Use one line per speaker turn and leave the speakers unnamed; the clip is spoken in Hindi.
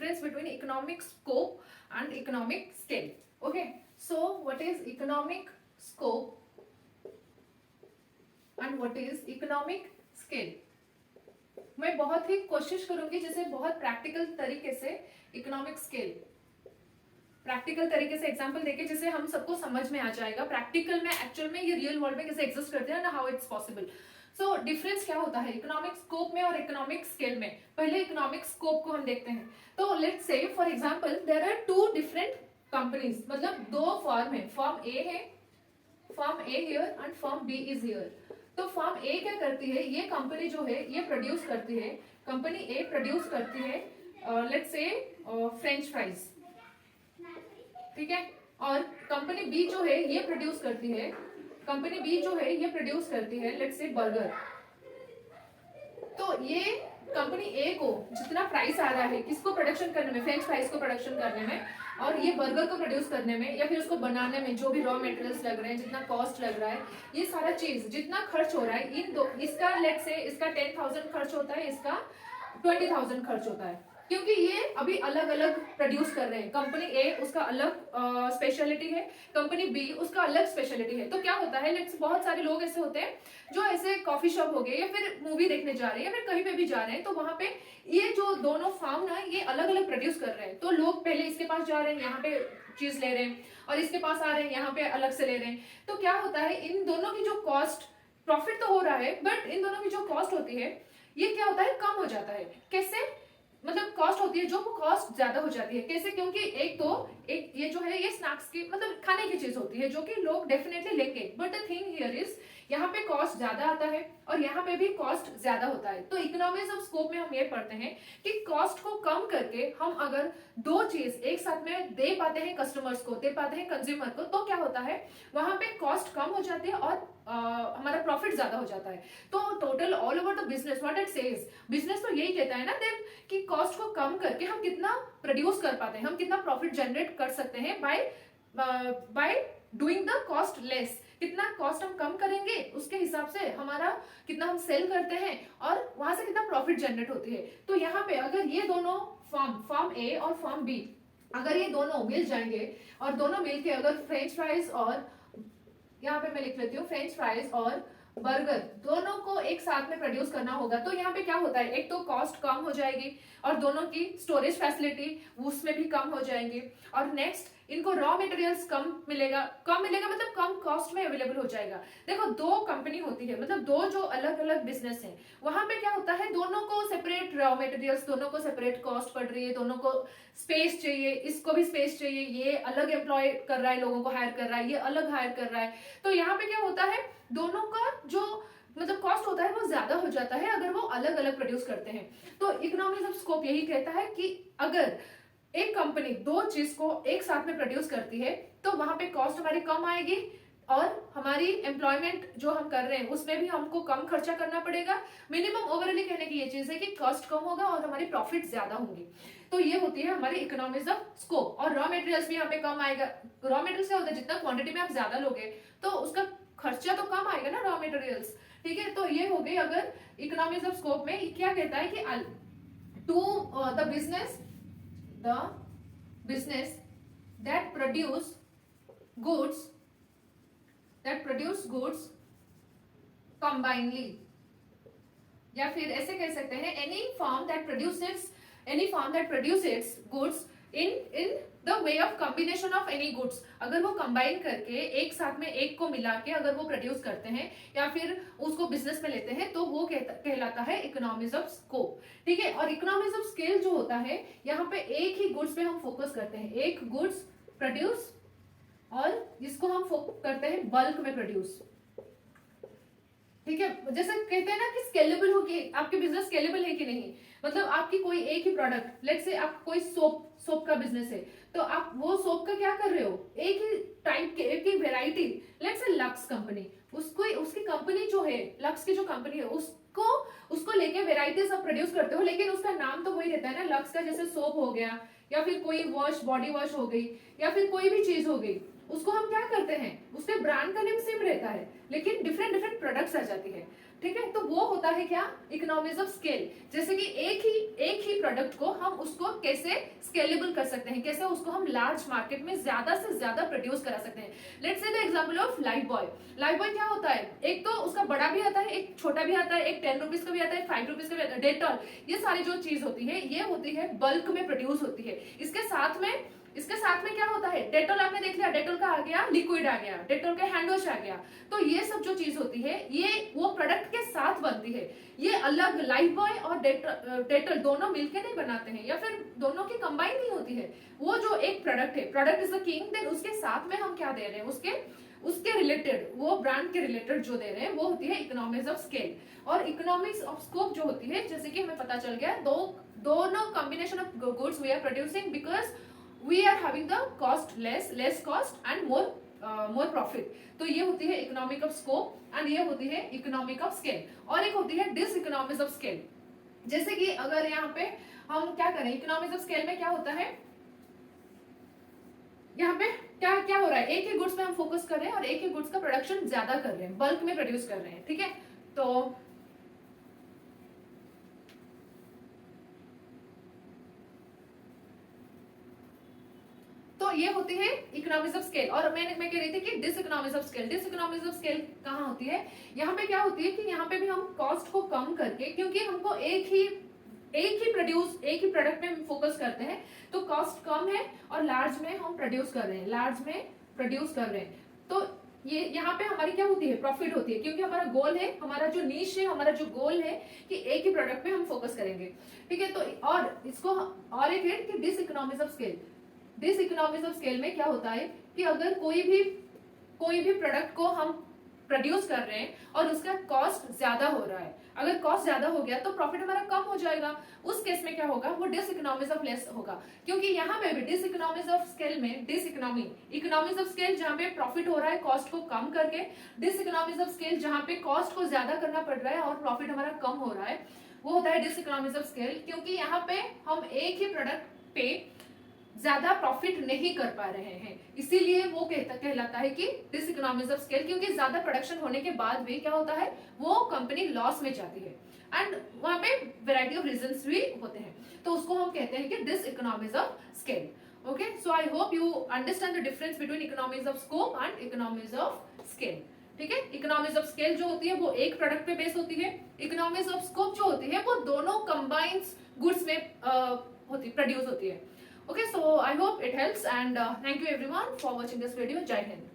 difference between economic scope and economic scale. Okay, so what is economic scope and what is economic scale? मैं बहुत ही कोशिश करूंगी जैसे बहुत प्रैक्टिकल तरीके से इकोनॉमिक स्केल, प्रैक्टिकल तरीके से एग्जांपल देके जैसे हम सबको समझ में आ जाएगा प्रैक्टिकल में एक्चुअल में ये रियल वर्ल्ड में कैसे एग्जिस्ट करते हैं ना, how it's possible. So difference क्या होता है इकोनॉमिक स्कोप में और इकोनॉमिक स्केल में. पहले इकोनॉमिक स्कोप को हम देखते हैं. तो let's say for example there are two different companies, मतलब दो फर्म है, फर्म ए है, firm A here and firm B is here. तो फर्म ए क्या करती है, ये कंपनी जो है ये प्रोड्यूस करती है, कंपनी ए प्रोड्यूस करती है लेट्स से फ्रेंच फ्राइज, ठीक है. और कंपनी बी जो है ये प्रोड्यूस करती है, कंपनी बी जो है ये प्रोड्यूस करती है लेट्स से बर्गर. तो ये कंपनी ए को जितना प्राइस आ रहा है किसको प्रोडक्शन करने में, फ्रेंच फ्राइज को प्रोडक्शन करने में और ये बर्गर को प्रोड्यूस करने में या फिर उसको बनाने में जो भी रॉ मटेरियल्स लग रहे हैं, जितना कॉस्ट लग रहा है, ये सारा चीज जितना खर्च हो रहा है इन दो, इसका लेट्स से इसका 10,000 खर्च होता है, इसका 20,000 खर्च होता है, क्योंकि ये अभी अलग अलग प्रोड्यूस कर रहे हैं. कंपनी ए उसका अलग स्पेशलिटी है, कंपनी बी उसका अलग स्पेशलिटी है. तो क्या होता है लेट्स बहुत सारे लोग ऐसे होते हैं जो ऐसे कॉफी शॉप हो गए या फिर मूवी देखने जा रहे हैं या फिर कहीं पे भी जा रहे हैं, तो वहां पे ये जो दोनों फार्म ना ये अलग अलग प्रोड्यूस कर रहे हैं. तो लोग पहले इसके पास जा रहे हैं, यहाँ पे चीज ले रहे हैं और इसके पास आ रहे हैं, यहाँ पे अलग से ले रहे हैं. तो क्या होता है इन दोनों की जो कॉस्ट, प्रॉफिट तो हो रहा है बट इन दोनों की जो कॉस्ट होती है ये क्या होता है कम हो जाता है. कैसे, मतलब कॉस्ट होती है जो कॉस्ट ज्यादा हो जाती है. कैसे, क्योंकि एक ये जो है ये स्नैक्स की मतलब खाने की चीज होती है जो कि लोग डेफिनेटली लेंगे, but the thing here is यहाँ पे कॉस्ट ज्यादा आता है और यहाँ पे भी कॉस्ट ज्यादा होता है. तो इकोनॉमिक्स ऑफ स्कोप में हम ये पढ़ते हैं कि कॉस्ट को कम करके हम अगर दो चीज एक साथ में दे पाते हैं कस्टमर्स को, दे पाते हैं कंज्यूमर को, तो क्या होता है वहां पे कॉस्ट कम हो जाती है और हमारा प्रॉफिट ज्यादा हो जाता है. तो total all over the business what it says, business तो यही कहता है ना देन कि कॉस्ट को कम करके हम कितना प्रोड्यूस कर पाते हैं, हम कितना प्रॉफिट जनरेट कर सकते हैं by doing the cost less. कितना कॉस्ट हम कम करेंगे उसके हिसाब से हमारा कितना हम सेल करते हैं और वहां से कितना प्रॉफिट जनरेट होती है. तो यहाँ पे अगर ये दोनों फर्म ए और फर्म बी अगर ये दोनों मिल जाएंगे और दोनों मिलके अगर फ्रेंच फ्राइज और यहाँ पे मैं लिख लेती हूँ फ्रेंच फ्राइज और बर्गर दोनों को एक साथ में प्रोड्यूस करना होगा, तो यहाँ पे क्या होता है एक तो कॉस्ट कम हो जाएगी और दोनों की स्टोरेज फैसिलिटी उसमें भी कम हो जाएंगी. और नेक्स्ट इनको रॉ मटेरियल्स कम मिलेगा मतलब कम कॉस्ट में अवेलेबल हो जाएगा. देखो दो कंपनी होती है मतलब दो जो अलग अलग बिजनेस है, वहां पे क्या होता है दोनों को सेपरेट रॉ मटेरियल्स, दोनों को सेपरेट कॉस्ट पड़ रही है, दोनों को स्पेस चाहिए, इसको भी स्पेस चाहिए, ये अलग एम्प्लॉय कर रहा है, लोगों को हायर कर रहा है, ये अलग हायर कर रहा है. तो यहाँ पे क्या होता है दोनों का जो मतलब कॉस्ट होता है वो ज्यादा हो जाता है अगर वो अलग अलग प्रोड्यूस करते हैं. तो इकोनॉमिक्स ऑफ स्कोप यही कहता है कि अगर एक कंपनी दो चीज को एक साथ में प्रोड्यूस करती है तो वहां पे कॉस्ट हमारी कम आएगी और हमारी एम्प्लॉयमेंट जो हम कर रहे हैं उसमें भी हमको कम खर्चा करना पड़ेगा. मिनिमम ओवरऑली कहने की ये चीज है कि कॉस्ट कम होगा और हमारी प्रॉफिट ज्यादा होंगी. तो ये होती है हमारी इकोनॉमिक्स ऑफ स्कोप. और रॉ मटेरियल्स भी यहाँ पे कम आएगा. रॉ मटेरियल्स क्या होता है जितना क्वांटिटी में आप ज्यादा लोगे तो उसका खर्चा तो कम आएगा ना रॉ मटेरियल्स, ठीक है. तो ये हो गई अगर इकोनॉमिक्स ऑफ स्कोप में क्या कहता है कि to the business that produce goods combinedly, या फिर ऐसे कह सकते हैं any firm that produces goods in the way of combination of any goods. अगर वो कंबाइन करके एक साथ में एक को मिला के अगर वो प्रोड्यूस करते हैं या फिर उसको बिजनेस में लेते हैं तो वो कहलाता है इकोनॉमिक्स ऑफ स्कोप, ठीक है. और इकोनॉमिक्स ऑफ स्केल जो होता है यहाँ पे एक ही गुड्स पे हम फोकस करते हैं, एक गुड्स प्रोड्यूस और जिसको हम करते हैं बल्क में प्रोड्यूस, ठीक है. जैसे कहते हैं ना कि स्केलेबल हो कि आपके बिजनेस स्केलेबल है कि नहीं, मतलब आपकी कोई एक ही प्रोडक्ट लेट्स से आप कोई सोप का बिजनेस है तो आप वो सोप का क्या कर रहे हो एक ही टाइप के एक ही वेराइटी लेट्स से लक्स कंपनी उसकी कंपनी जो है लक्स की जो कंपनी है उसको लेके वेराइटीज आप प्रोड्यूस करते हो लेकिन उसका नाम तो वही रहता है ना लक्स का. जैसे सोप हो गया या फिर कोई वॉश बॉडी वॉश हो गई या फिर कोई भी चीज हो गई उसको हम क्या करते हैं उसके ब्रांड का नेम सेम रहता है लेकिन डिफरेंट प्रोडक्ट्स आ जाती है. ठीक है, तो वो होता है क्या, इकोनॉमीज ऑफ स्केल। जैसे कि एक ही प्रोडक्ट को हम उसको कैसे स्केलेबल कर सकते हैं, कैसे उसको हम लार्ज मार्केट में ज्यादा से ज्यादा प्रोड्यूस करा सकते हैं। Let's say the example of life boy. Life boy क्या होता है, एक तो उसका बड़ा भी आता है, एक छोटा भी आता है, एक 10 रुपीज का भी आता है, 5 रुपीज का भी आता है। डेटॉल, ये सारी जो चीज होती है ये होती है बल्क में प्रोड्यूस होती है। इसके साथ में क्या होता है, डेटॉल आपने देख लिया, डेटॉल का आ गया लिक्विड, आ गया डेटॉल का हैंड वॉश आ गया। तो ये सब जो चीज होती है ये वो प्रोडक्ट के साथ बनती है। ये अलग लाइफ बॉय और डेटॉल दोनों मिलके नहीं बनाते हैं, या फिर दोनों की कंबाइन नहीं होती है। वो जो एक प्रोडक्ट है, product is the king, then उसके साथ में हम क्या दे रहे हैं, उसके रिलेटेड, वो ब्रांड के रिलेटेड जो दे रहे हैं वो होती है इकोनॉमीज ऑफ स्केल। और इकोनॉमीज ऑफ स्कोप जो होती है, जैसे कि हमें पता चल गया, दोनों combination of goods we are producing because we are having the cost less cost and more profit। तो ये होती है इकोनॉमिक ऑफ स्कोप एंड ये होती है इकोनॉमिक ऑफ स्केल। और एक होती है डिस इकोनॉमिक्स ऑफ स्केल। जैसे कि अगर यहाँ पे हम क्या करें, इकोनॉमिक्स ऑफ स्केल में क्या होता है, यहाँ पे क्या क्या हो रहा है, एक ही गुड्स में हम फोकस कर रहे हैं और एक ही गुड्स का प्रोडक्शन ज्यादा कर रहे हैं, बल्क में प्रोड्यूस कर रहे हैं। ठीक है, तो ये होती है इकोनॉमिक्स ऑफ स्केल। और मैं कह रही थी कि dis economics of scale. Dis economics of scale कहाँ होती है, यहाँ पे क्या होती है कि यहाँ पे भी हम कॉस्ट को कम करके, क्योंकि हमको एक ही प्रोडक्ट में फोकस करते हैं तो कॉस्ट कम है और लार्ज में हम प्रोड्यूस कर रहे हैं, तो ये यहाँ पे हमारी क्या होती है, प्रॉफिट होती है, क्योंकि हमारा गोल है, हमारा जो नीश है, हमारा जो गोल है कि एक ही प्रोडक्ट पे हम फोकस करेंगे। ठीक है, तो और इसको और एक है कि dis economics of scale. Dis economics of scale में क्या होता है कि अगर कोई भी प्रोडक्ट को हम प्रोड्यूस कर रहे हैं और उसका कॉस्ट ज्यादा हो रहा है, अगर कॉस्ट ज्यादा हो गया तो प्रॉफिट हमारा कम हो जाएगा। उस केस में क्या होगा, वो डिस इकोनॉमिक्स ऑफ लेस होगा। क्योंकि यहाँ पे भी डिस इकोनॉमिक्स ऑफ स्केल में इकोनॉमिक्स ऑफ स्केल जहाँ पे प्रॉफिट हो रहा है कॉस्ट को कम करके, डिस इकोनॉमिक्स ऑफ स्केल जहाँ पे कॉस्ट को ज्यादा करना पड़ रहा है और प्रॉफिट हमारा कम हो रहा है, वो होता है डिस इकोनॉमिक्स ऑफ स्केल। क्योंकि यहाँ पे हम एक ही प्रोडक्ट पे ज्यादा प्रॉफिट नहीं कर पा रहे हैं, इसीलिए वो कहलाता है कि डिस इकोनॉमिक्स ऑफ स्केल। क्योंकि ज्यादा प्रोडक्शन होने के बाद भी क्या होता है, वो कंपनी लॉस में जाती है एंड वहां पे वैरायटी ऑफ रीजंस भी होते हैं, तो उसको हम कहते हैं कि dis economics of scale. Okay, so I hope you understand the difference between economics of scope and economics of scale. ठीक है, इकोनॉमिक्स ऑफ स्केल जो होती है वो एक प्रोडक्ट पे बेस होती है, इकोनॉमिक्स ऑफ स्कोप जो होती है वो दोनों कंबाइंड गुड्स में प्रोड्यूस होती है। Okay, so I hope it helps and thank you everyone for watching this video. Jai Hind.